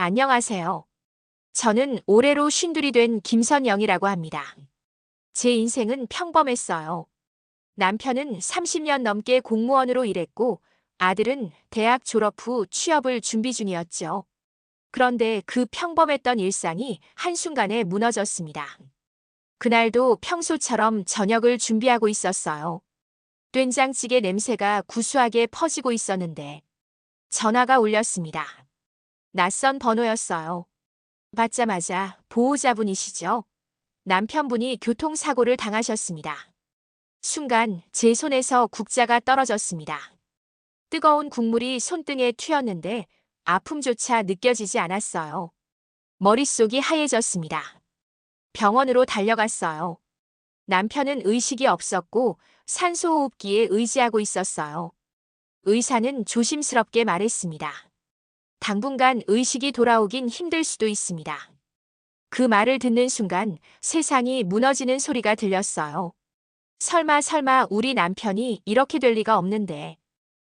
안녕하세요. 저는 올해로 쉰둘이 된 김선영이라고 합니다. 제 인생은 평범했어요. 남편은 30년 넘게 공무원으로 일했고 아들은 대학 졸업 후 취업을 준비 중이었죠. 그런데 그 평범했던 일상이 한순간에 무너졌습니다. 그날도 평소처럼 저녁을 준비하고 있었어요. 된장찌개 냄새가 구수하게 퍼지고 있었는데 전화가 울렸습니다. 낯선 번호였어요. 받자마자 보호자분이시죠? 남편분이 교통사고를 당하셨습니다. 순간 제 손에서 국자가 떨어졌습니다. 뜨거운 국물이 손등에 튀었는데 아픔조차 느껴지지 않았어요. 머릿속이 하얘졌습니다. 병원으로 달려갔어요. 남편은 의식이 없었고 산소호흡기에 의지하고 있었어요. 의사는 조심스럽게 말했습니다. 당분간 의식이 돌아오긴 힘들 수도 있습니다. 그 말을 듣는 순간 세상이 무너지는 소리가 들렸어요. 설마 우리 남편이 이렇게 될 리가 없는데.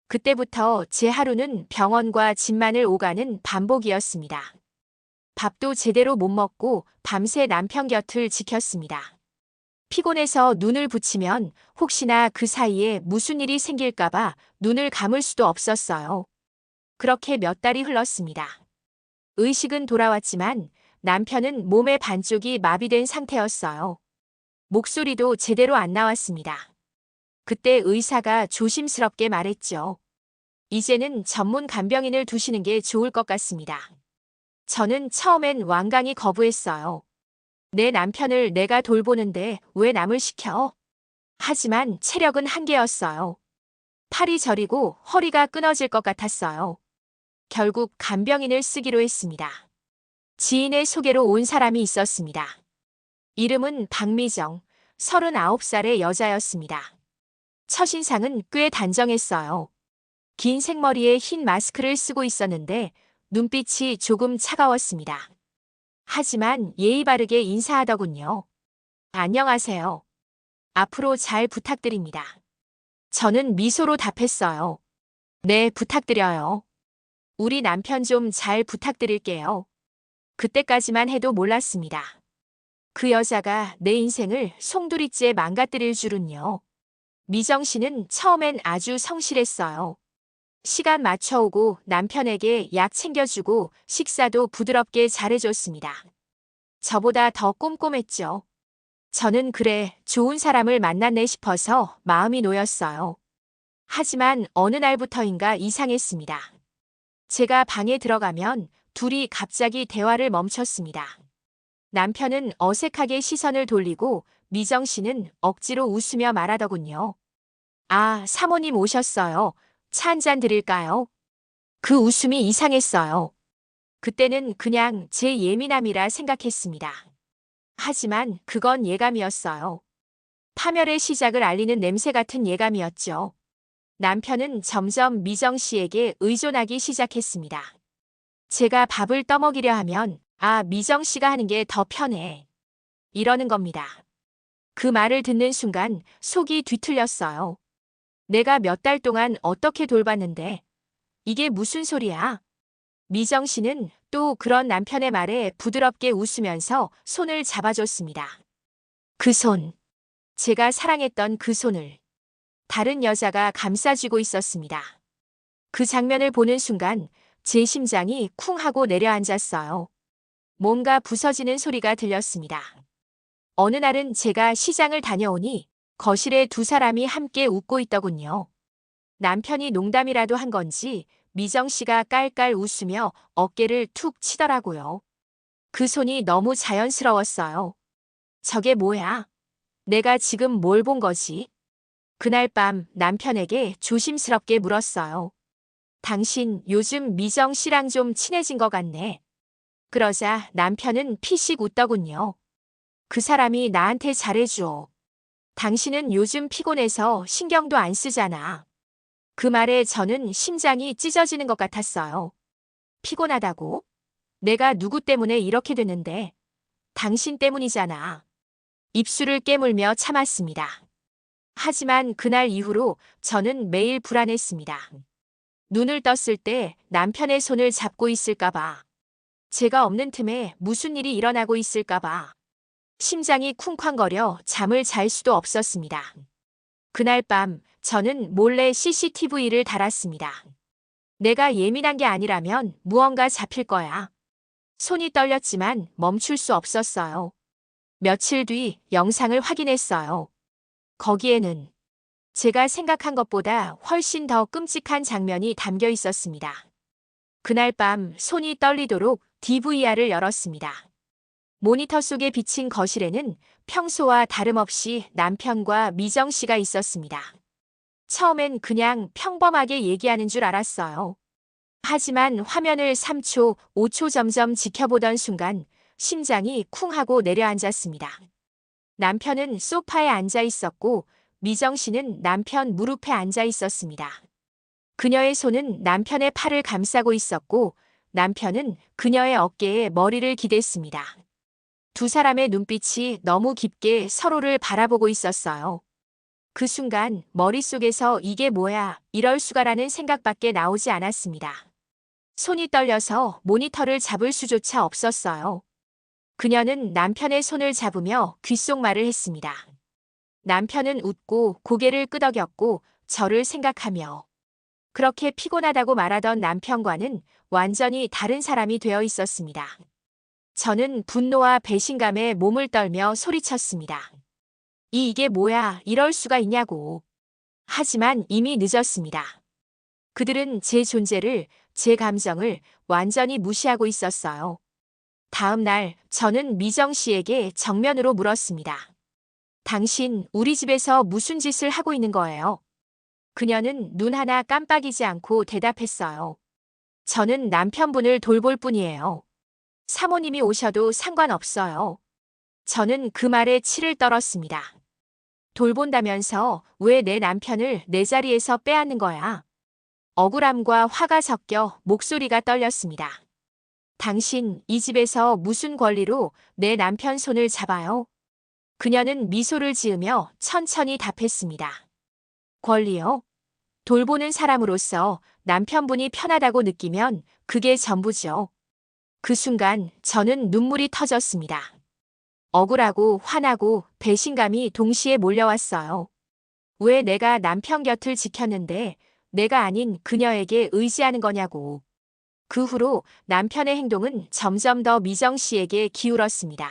그때부터 제 하루는 병원과 집만을 오가는 반복이었습니다. 밥도 제대로 못 먹고 밤새 남편 곁을 지켰습니다. 피곤해서 눈을 붙이면 혹시나 그 사이에 무슨 일이 생길까봐 눈을 감을 수도 없었어요. 그렇게 몇 달이 흘렀습니다. 의식은 돌아왔지만 남편은 몸의 반쪽이 마비된 상태였어요. 목소리도 제대로 안 나왔습니다. 그때 의사가 조심스럽게 말했죠. 이제는 전문 간병인을 두시는 게 좋을 것 같습니다. 저는 처음엔 완강히 거부했어요. 내 남편을 내가 돌보는데 왜 남을 시켜? 하지만 체력은 한계였어요. 팔이 저리고 허리가 끊어질 것 같았어요. 결국 간병인을 쓰기로 했습니다. 지인의 소개로 온 사람이 있었습니다. 이름은 박미정, 39살의 여자였습니다. 첫인상은 꽤 단정했어요. 긴 생머리에 흰 마스크를 쓰고 있었는데 눈빛이 조금 차가웠습니다. 하지만 예의 바르게 인사하더군요. 안녕하세요. 앞으로 잘 부탁드립니다. 저는 미소로 답했어요. 네, 부탁드려요. 우리 남편 좀 잘 부탁드릴게요. 그때까지만 해도 몰랐습니다. 그 여자가 내 인생을 송두리째 망가뜨릴 줄은요. 미정 씨는 처음엔 아주 성실했어요. 시간 맞춰오고 남편에게 약 챙겨주고 식사도 부드럽게 잘해줬습니다. 저보다 더 꼼꼼했죠. 저는 그래, 좋은 사람을 만났네 싶어서 마음이 놓였어요. 하지만 어느 날부터인가 이상했습니다. 제가 방에 들어가면 둘이 갑자기 대화를 멈췄습니다. 남편은 어색하게 시선을 돌리고 미정 씨는 억지로 웃으며 말하더군요. 아, 사모님 오셨어요. 차 한 잔 드릴까요? 그 웃음이 이상했어요. 그때는 그냥 제 예민함이라 생각했습니다. 하지만 그건 예감이었어요. 파멸의 시작을 알리는 냄새 같은 예감이었죠. 남편은 점점 미정 씨에게 의존하기 시작했습니다. 제가 밥을 떠먹이려 하면 아, 미정 씨가 하는 게 더 편해. 이러는 겁니다. 그 말을 듣는 순간 속이 뒤틀렸어요. 내가 몇 달 동안 어떻게 돌봤는데 이게 무슨 소리야? 미정 씨는 또 그런 남편의 말에 부드럽게 웃으면서 손을 잡아줬습니다. 그 손. 제가 사랑했던 그 손을 다른 여자가 감싸쥐고 있었습니다. 그 장면을 보는 순간 제 심장이 쿵 하고 내려앉았어요. 뭔가 부서지는 소리가 들렸습니다. 어느 날은 제가 시장을 다녀오니 거실에 두 사람이 함께 웃고 있더군요. 남편이 농담이라도 한 건지 미정 씨가 깔깔 웃으며 어깨를 툭 치더라고요. 그 손이 너무 자연스러웠어요. 저게 뭐야? 내가 지금 뭘 본 거지? 그날 밤 남편에게 조심스럽게 물었어요. 당신 요즘 미정 씨랑 좀 친해진 것 같네. 그러자 남편은 피식 웃더군요. 그 사람이 나한테 잘해줘. 당신은 요즘 피곤해서 신경도 안 쓰잖아. 그 말에 저는 심장이 찢어지는 것 같았어요. 피곤하다고? 내가 누구 때문에 이렇게 됐는데? 당신 때문이잖아. 입술을 깨물며 참았습니다. 하지만 그날 이후로 저는 매일 불안했습니다. 눈을 떴을 때 남편의 손을 잡고 있을까 봐. 제가 없는 틈에 무슨 일이 일어나고 있을까봐 심장이 쿵쾅거려 잠을 잘 수도 없었습니다. 그날 밤 저는 몰래 CCTV를 달았습니다. 내가 예민한 게 아니라면 무언가 잡힐 거야. 손이 떨렸지만 멈출 수 없었어요. 며칠 뒤 영상을 확인했어요. 거기에는 제가 생각한 것보다 훨씬 더 끔찍한 장면이 담겨 있었습니다. 그날 밤 손이 떨리도록 DVR을 열었습니다. 모니터 속에 비친 거실에는 평소와 다름없이 남편과 미정 씨가 있었습니다. 처음엔 그냥 평범하게 얘기하는 줄 알았어요. 하지만 화면을 3초, 5초 점점 지켜보던 순간 심장이 쿵 하고 내려앉았습니다. 남편은 소파에 앉아 있었고 미정 씨는 남편 무릎에 앉아 있었습니다. 그녀의 손은 남편의 팔을 감싸고 있었고 남편은 그녀의 어깨에 머리를 기댔습니다. 두 사람의 눈빛이 너무 깊게 서로를 바라보고 있었어요. 그 순간 머릿속에서 이게 뭐야, 이럴 수가라는 생각밖에 나오지 않았습니다. 손이 떨려서 모니터를 잡을 수조차 없었어요. 그녀는 남편의 손을 잡으며 귓속말을 했습니다. 남편은 웃고 고개를 끄덕였고 저를 생각하며 그렇게 피곤하다고 말하던 남편과는 완전히 다른 사람이 되어 있었습니다. 저는 분노와 배신감에 몸을 떨며 소리쳤습니다. 이게 뭐야, 이럴 수가 있냐고. 하지만 이미 늦었습니다. 그들은 제 존재를, 제 감정을 완전히 무시하고 있었어요. 다음 날 저는 미정 씨에게 정면으로 물었습니다. 당신 우리 집에서 무슨 짓을 하고 있는 거예요? 그녀는 눈 하나 깜빡이지 않고 대답했어요. 저는 남편분을 돌볼 뿐이에요. 사모님이 오셔도 상관없어요. 저는 그 말에 치를 떨었습니다. 돌본다면서 왜 내 남편을 내 자리에서 빼앗는 거야? 억울함과 화가 섞여 목소리가 떨렸습니다. 당신 이 집에서 무슨 권리로 내 남편 손을 잡아요? 그녀는 미소를 지으며 천천히 답했습니다. 권리요? 돌보는 사람으로서 남편분이 편하다고 느끼면 그게 전부죠. 그 순간 저는 눈물이 터졌습니다. 억울하고 화나고 배신감이 동시에 몰려왔어요. 왜 내가 남편 곁을 지켰는데 내가 아닌 그녀에게 의지하는 거냐고. 그 후로 남편의 행동은 점점 더 미정 씨에게 기울었습니다.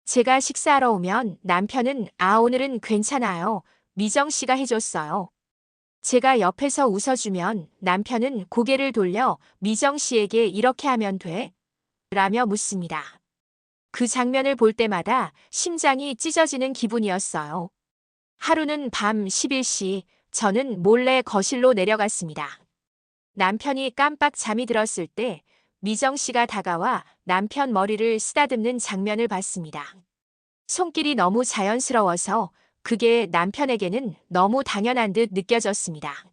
제가 식사하러 오면 남편은 오늘은 괜찮아요. 미정 씨가 해줬어요. 제가 옆에서 웃어주면 남편은 고개를 돌려 미정 씨에게 이렇게 하면 돼? 라며 묻습니다. 그 장면을 볼 때마다 심장이 찢어지는 기분이었어요. 하루는 밤 11시 저는 몰래 거실로 내려갔습니다. 남편이 깜빡 잠이 들었을 때 미정 씨가 다가와 남편 머리를 쓰다듬는 장면을 봤습니다. 손길이 너무 자연스러워서 그게 남편에게는 너무 당연한 듯 느껴졌습니다.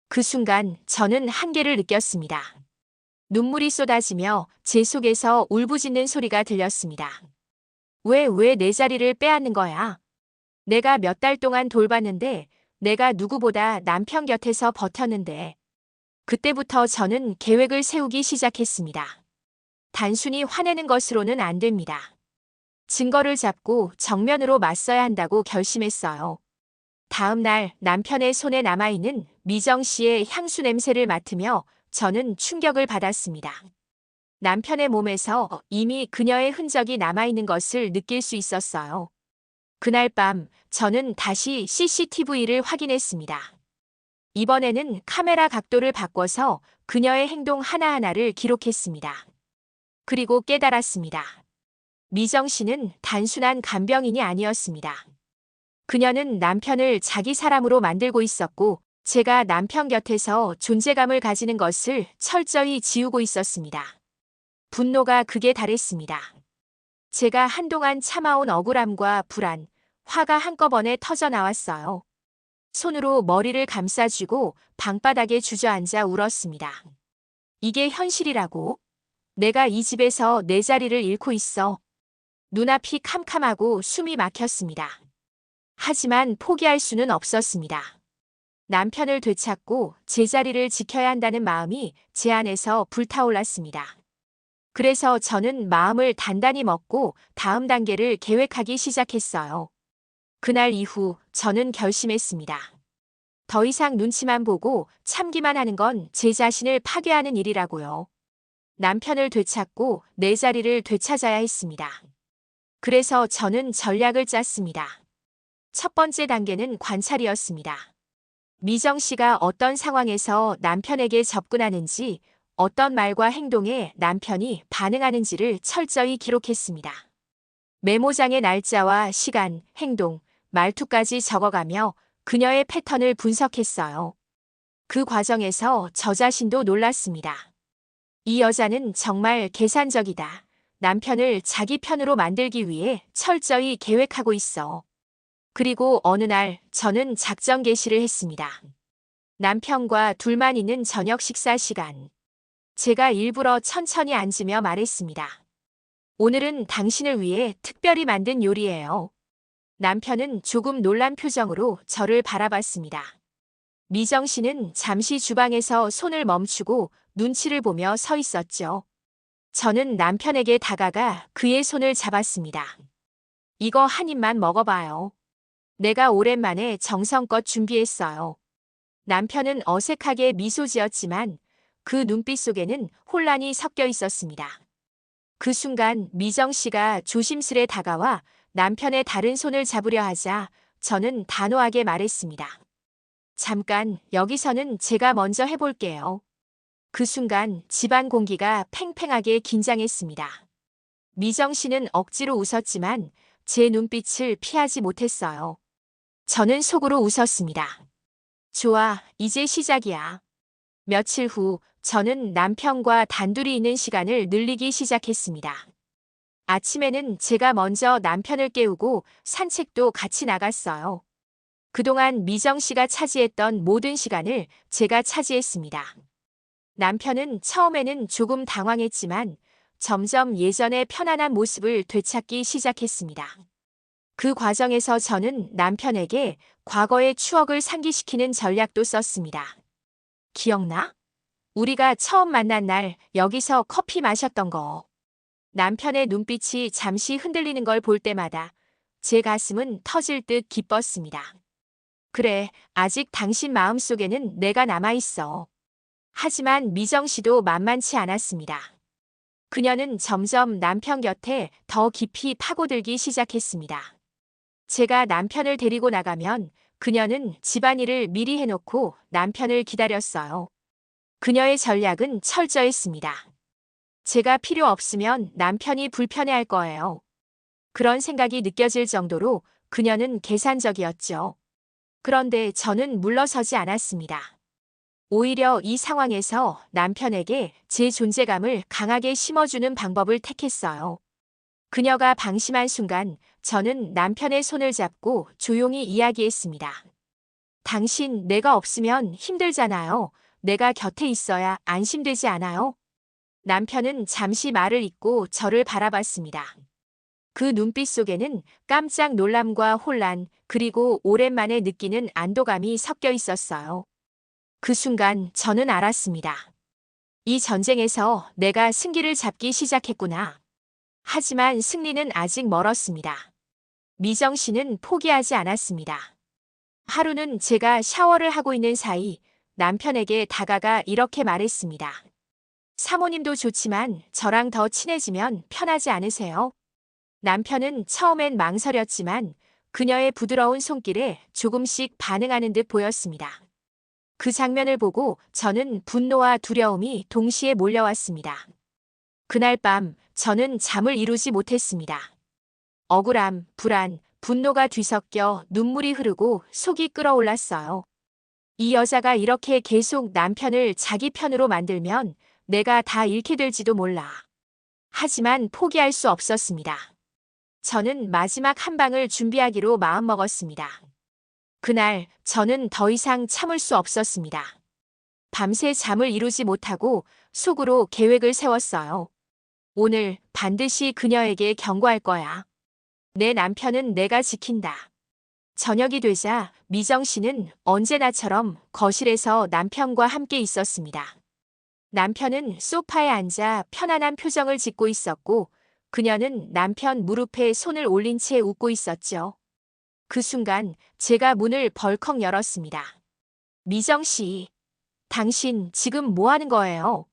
그 순간 저는 한계를 느꼈습니다. 눈물이 쏟아지며 제 속에서 울부짖는 소리가 들렸습니다. 왜 내 자리를 빼앗는 거야? 내가 몇 달 동안 돌봤는데, 내가 누구보다 남편 곁에서 버텼는데. 그때부터 저는 계획을 세우기 시작했습니다. 단순히 화내는 것으로는 안 됩니다. 증거를 잡고 정면으로 맞서야 한다고 결심했어요. 다음 날 남편의 손에 남아있는 미정 씨의 향수 냄새를 맡으며 저는 충격을 받았습니다. 남편의 몸에서 이미 그녀의 흔적이 남아있는 것을 느낄 수 있었어요. 그날 밤 저는 다시 CCTV를 확인했습니다. 이번에는 카메라 각도를 바꿔서 그녀의 행동 하나하나를 기록했습니다. 그리고 깨달았습니다. 미정 씨는 단순한 간병인이 아니었습니다. 그녀는 남편을 자기 사람으로 만들고 있었고 제가 남편 곁에서 존재감을 가지는 것을 철저히 지우고 있었습니다. 분노가 극에 달했습니다. 제가 한동안 참아온 억울함과 불안, 화가 한꺼번에 터져 나왔어요. 손으로 머리를 감싸쥐고 방바닥에 주저앉아 울었습니다. 이게 현실이라고? 내가 이 집에서 내 자리를 잃고 있어. 눈앞이 캄캄하고 숨이 막혔습니다. 하지만 포기할 수는 없었습니다. 남편을 되찾고 제 자리를 지켜야 한다는 마음이 제 안에서 불타올랐습니다. 그래서 저는 마음을 단단히 먹고 다음 단계를 계획하기 시작했어요. 그날 이후 저는 결심했습니다. 더 이상 눈치만 보고 참기만 하는 건 제 자신을 파괴하는 일이라고요. 남편을 되찾고 내 자리를 되찾아야 했습니다. 그래서 저는 전략을 짰습니다. 첫 번째 단계는 관찰이었습니다. 미정 씨가 어떤 상황에서 남편에게 접근하는지, 어떤 말과 행동에 남편이 반응하는지를 철저히 기록했습니다. 메모장에 날짜와 시간, 행동, 말투까지 적어가며 그녀의 패턴을 분석했어요. 그 과정에서 저 자신도 놀랐습니다. 이 여자는 정말 계산적이다. 남편을 자기 편으로 만들기 위해 철저히 계획하고 있어. 그리고 어느 날 저는 작전 개시를 했습니다. 남편과 둘만 있는 저녁 식사 시간. 제가 일부러 천천히 앉으며 말했습니다. 오늘은 당신을 위해 특별히 만든 요리예요. 남편은 조금 놀란 표정으로 저를 바라봤습니다. 미정 씨는 잠시 주방에서 손을 멈추고 눈치를 보며 서 있었죠. 저는 남편에게 다가가 그의 손을 잡았습니다. 이거 한 입만 먹어봐요. 내가 오랜만에 정성껏 준비했어요. 남편은 어색하게 미소 지었지만 그 눈빛 속에는 혼란이 섞여 있었습니다. 그 순간 미정 씨가 조심스레 다가와 남편의 다른 손을 잡으려 하자 저는 단호하게 말했습니다. 잠깐, 여기서는 제가 먼저 해볼게요. 그 순간 집안 공기가 팽팽하게 긴장했습니다. 미정 씨는 억지로 웃었지만 제 눈빛을 피하지 못했어요. 저는 속으로 웃었습니다. 좋아, 이제 시작이야. 며칠 후 저는 남편과 단둘이 있는 시간을 늘리기 시작했습니다. 아침에는 제가 먼저 남편을 깨우고 산책도 같이 나갔어요. 그동안 미정 씨가 차지했던 모든 시간을 제가 차지했습니다. 남편은 처음에는 조금 당황했지만 점점 예전의 편안한 모습을 되찾기 시작했습니다. 그 과정에서 저는 남편에게 과거의 추억을 상기시키는 전략도 썼습니다. 기억나? 우리가 처음 만난 날 여기서 커피 마셨던 거. 남편의 눈빛이 잠시 흔들리는 걸 볼 때마다 제 가슴은 터질 듯 기뻤습니다. 그래, 아직 당신 마음속에는 내가 남아있어. 하지만 미정 씨도 만만치 않았습니다. 그녀는 점점 남편 곁에 더 깊이 파고들기 시작했습니다. 제가 남편을 데리고 나가면 그녀는 집안일을 미리 해놓고 남편을 기다렸어요. 그녀의 전략은 철저했습니다. 제가 필요 없으면 남편이 불편해할 거예요. 그런 생각이 느껴질 정도로 그녀는 계산적이었죠. 그런데 저는 물러서지 않았습니다. 오히려 이 상황에서 남편에게 제 존재감을 강하게 심어주는 방법을 택했어요. 그녀가 방심한 순간 저는 남편의 손을 잡고 조용히 이야기했습니다. 당신, 내가 없으면 힘들잖아요. 내가 곁에 있어야 안심되지 않아요? 남편은 잠시 말을 잇고 저를 바라봤습니다. 그 눈빛 속에는 깜짝 놀람과 혼란, 그리고 오랜만에 느끼는 안도감이 섞여 있었어요. 그 순간 저는 알았습니다. 이 전쟁에서 내가 승기를 잡기 시작했구나. 하지만 승리는 아직 멀었습니다. 미정 씨는 포기하지 않았습니다. 하루는 제가 샤워를 하고 있는 사이 남편에게 다가가 이렇게 말했습니다. 사모님도 좋지만 저랑 더 친해지면 편하지 않으세요? 남편은 처음엔 망설였지만 그녀의 부드러운 손길에 조금씩 반응하는 듯 보였습니다. 그 장면을 보고 저는 분노와 두려움이 동시에 몰려왔습니다. 그날 밤 저는 잠을 이루지 못했습니다. 억울함, 불안, 분노가 뒤섞여 눈물이 흐르고 속이 끓어올랐어요. 이 여자가 이렇게 계속 남편을 자기 편으로 만들면 내가 다 잃게 될지도 몰라. 하지만 포기할 수 없었습니다. 저는 마지막 한 방을 준비하기로 마음먹었습니다. 그날 저는 더 이상 참을 수 없었습니다. 밤새 잠을 이루지 못하고 속으로 계획을 세웠어요. 오늘 반드시 그녀에게 경고할 거야. 내 남편은 내가 지킨다. 저녁이 되자 미정 씨는 언제나처럼 거실에서 남편과 함께 있었습니다. 남편은 소파에 앉아 편안한 표정을 짓고 있었고, 그녀는 남편 무릎에 손을 올린 채 웃고 있었죠. 그 순간 제가 문을 벌컥 열었습니다. 미정 씨, 당신 지금 뭐 하는 거예요?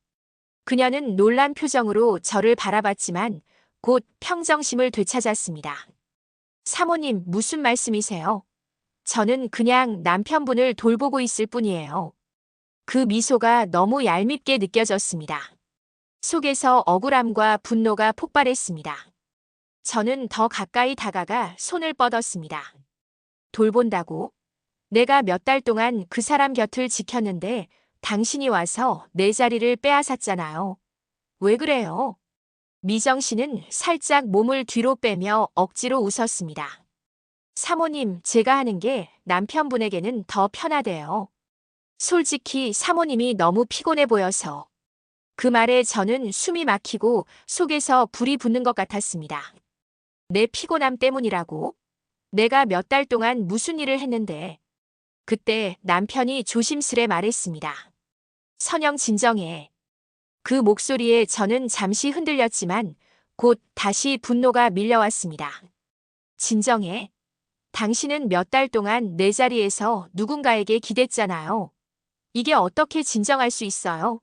그녀는 놀란 표정으로 저를 바라봤지만 곧 평정심을 되찾았습니다. 사모님, 무슨 말씀이세요? 저는 그냥 남편분을 돌보고 있을 뿐이에요. 그 미소가 너무 얄밉게 느껴졌습니다. 속에서 억울함과 분노가 폭발했습니다. 저는 더 가까이 다가가 손을 뻗었습니다. 돌본다고? 내가 몇 달 동안 그 사람 곁을 지켰는데 당신이 와서 내 자리를 빼앗았잖아요. 왜 그래요? 미정 씨는 살짝 몸을 뒤로 빼며 억지로 웃었습니다. 사모님, 제가 하는 게 남편분에게는 더 편하대요. 솔직히 사모님이 너무 피곤해 보여서. 그 말에 저는 숨이 막히고 속에서 불이 붙는 것 같았습니다. 내 피곤함 때문이라고? 내가 몇 달 동안 무슨 일을 했는데. 그때 남편이 조심스레 말했습니다. 선영, 진정해. 그 목소리에 저는 잠시 흔들렸지만 곧 다시 분노가 밀려왔습니다. 진정해. 당신은 몇 달 동안 내 자리에서 누군가에게 기댔잖아요. 이게 어떻게 진정할 수 있어요?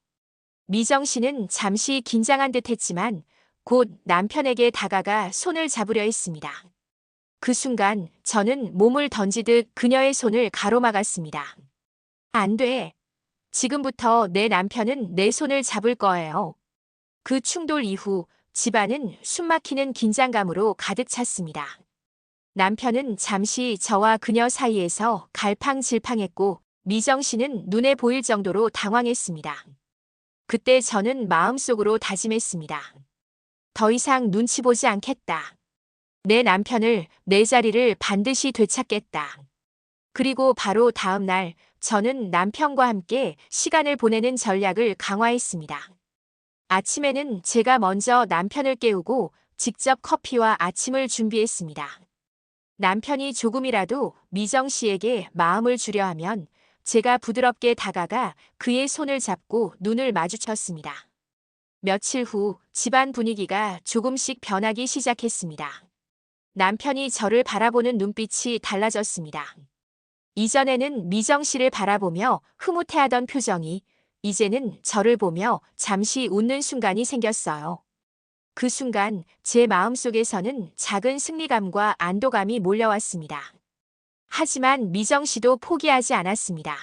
미정 씨는 잠시 긴장한 듯 했지만 곧 남편에게 다가가 손을 잡으려 했습니다. 그 순간 저는 몸을 던지듯 그녀의 손을 가로막았습니다. 안 돼. 지금부터 내 남편은 내 손을 잡을 거예요. 그 충돌 이후 집안은 숨막히는 긴장감으로 가득 찼습니다. 남편은 잠시 저와 그녀 사이에서 갈팡질팡했고 미정 씨는 눈에 보일 정도로 당황했습니다. 그때 저는 마음속으로 다짐했습니다. 더 이상 눈치 보지 않겠다. 내 남편을, 내 자리를 반드시 되찾겠다. 그리고 바로 다음 날 저는 남편과 함께 시간을 보내는 전략을 강화했습니다. 아침에는 제가 먼저 남편을 깨우고 직접 커피와 아침을 준비했습니다. 남편이 조금이라도 미정 씨에게 마음을 주려 하면 제가 부드럽게 다가가 그의 손을 잡고 눈을 마주쳤습니다. 며칠 후 집안 분위기가 조금씩 변하기 시작했습니다. 남편이 저를 바라보는 눈빛이 달라졌습니다. 이전에는 미정 씨를 바라보며 흐뭇해하던 표정이 이제는 저를 보며 잠시 웃는 순간이 생겼어요. 그 순간 제 마음속에서는 작은 승리감과 안도감이 몰려왔습니다. 하지만 미정 씨도 포기하지 않았습니다.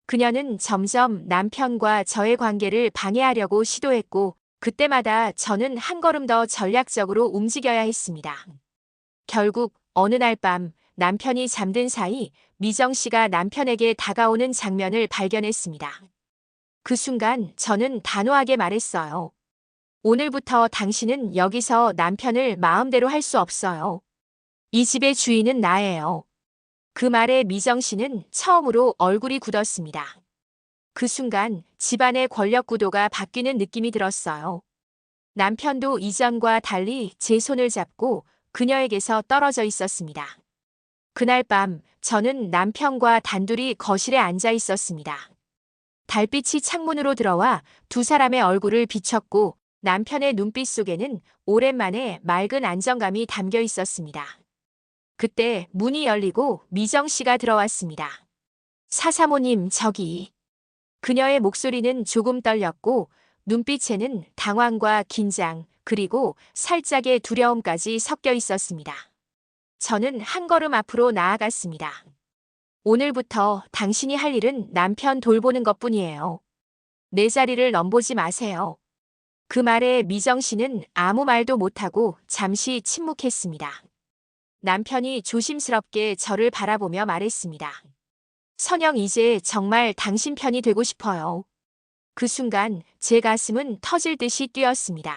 그녀는 점점 남편과 저의 관계를 방해하려고 시도했고 그때마다 저는 한 걸음 더 전략적으로 움직여야 했습니다. 결국 어느 날 밤 남편이 잠든 사이 미정 씨가 남편에게 다가오는 장면을 발견했습니다. 그 순간 저는 단호하게 말했어요. 오늘부터 당신은 여기서 남편을 마음대로 할 수 없어요. 이 집의 주인은 나예요. 그 말에 미정 씨는 처음으로 얼굴이 굳었습니다. 그 순간 집안의 권력 구도가 바뀌는 느낌이 들었어요. 남편도 이전과 달리 제 손을 잡고 그녀에게서 떨어져 있었습니다. 그날 밤 저는 남편과 단둘이 거실에 앉아 있었습니다. 달빛이 창문으로 들어와 두 사람의 얼굴을 비췄고 남편의 눈빛 속에는 오랜만에 맑은 안정감이 담겨 있었습니다. 그때 문이 열리고 미정 씨가 들어왔습니다. 사사모님, 저기. 그녀의 목소리는 조금 떨렸고 눈빛에는 당황과 긴장 그리고 살짝의 두려움까지 섞여 있었습니다. 저는 한 걸음 앞으로 나아갔습니다. 오늘부터 당신이 할 일은 남편 돌보는 것뿐이에요. 내 자리를 넘보지 마세요. 그 말에 미정 씨는 아무 말도 못하고 잠시 침묵했습니다. 남편이 조심스럽게 저를 바라보며 말했습니다. 선영, 이제 정말 당신 편이 되고 싶어요. 그 순간 제 가슴은 터질 듯이 뛰었습니다.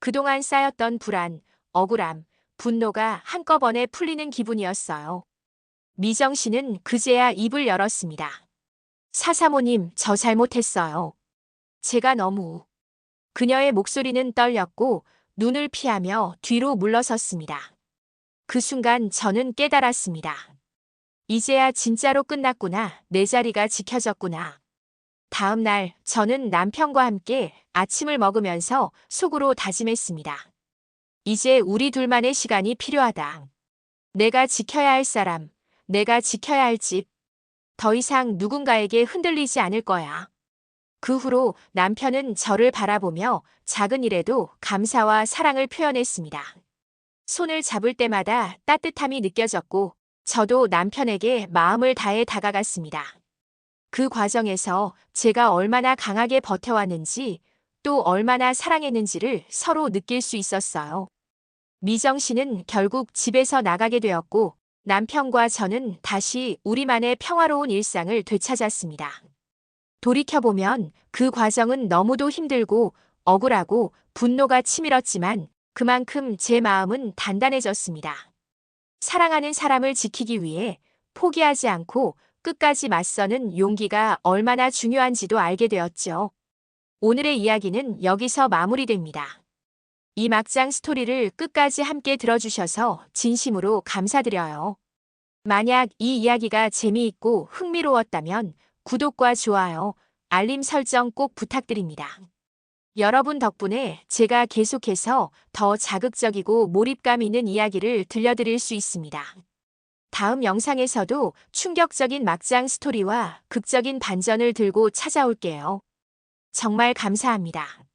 그동안 쌓였던 불안, 억울함, 분노가 한꺼번에 풀리는 기분이었어요. 미정 씨는 그제야 입을 열었습니다. 사사모님, 저 잘못했어요. 제가 너무. 그녀의 목소리는 떨렸고 눈을 피하며 뒤로 물러섰습니다. 그 순간 저는 깨달았습니다. 이제야 진짜로 끝났구나. 내 자리가 지켜졌구나. 다음 날 저는 남편과 함께 아침을 먹으면서 속으로 다짐했습니다. 이제 우리 둘만의 시간이 필요하다. 내가 지켜야 할 사람, 내가 지켜야 할 집, 더 이상 누군가에게 흔들리지 않을 거야. 그 후로 남편은 저를 바라보며 작은 일에도 감사와 사랑을 표현했습니다. 손을 잡을 때마다 따뜻함이 느껴졌고, 저도 남편에게 마음을 다해 다가갔습니다. 그 과정에서 제가 얼마나 강하게 버텨왔는지, 또 얼마나 사랑했는지를 서로 느낄 수 있었어요. 미정 씨는 결국 집에서 나가게 되었고, 남편과 저는 다시 우리만의 평화로운 일상을 되찾았습니다. 돌이켜보면 그 과정은 너무도 힘들고 억울하고 분노가 치밀었지만 그만큼 제 마음은 단단해졌습니다. 사랑하는 사람을 지키기 위해 포기하지 않고 끝까지 맞서는 용기가 얼마나 중요한지도 알게 되었죠. 오늘의 이야기는 여기서 마무리됩니다. 이 막장 스토리를 끝까지 함께 들어주셔서 진심으로 감사드려요. 만약 이 이야기가 재미있고 흥미로웠다면 구독과 좋아요, 알림 설정 꼭 부탁드립니다. 여러분 덕분에 제가 계속해서 더 자극적이고 몰입감 있는 이야기를 들려드릴 수 있습니다. 다음 영상에서도 충격적인 막장 스토리와 극적인 반전을 들고 찾아올게요. 정말 감사합니다.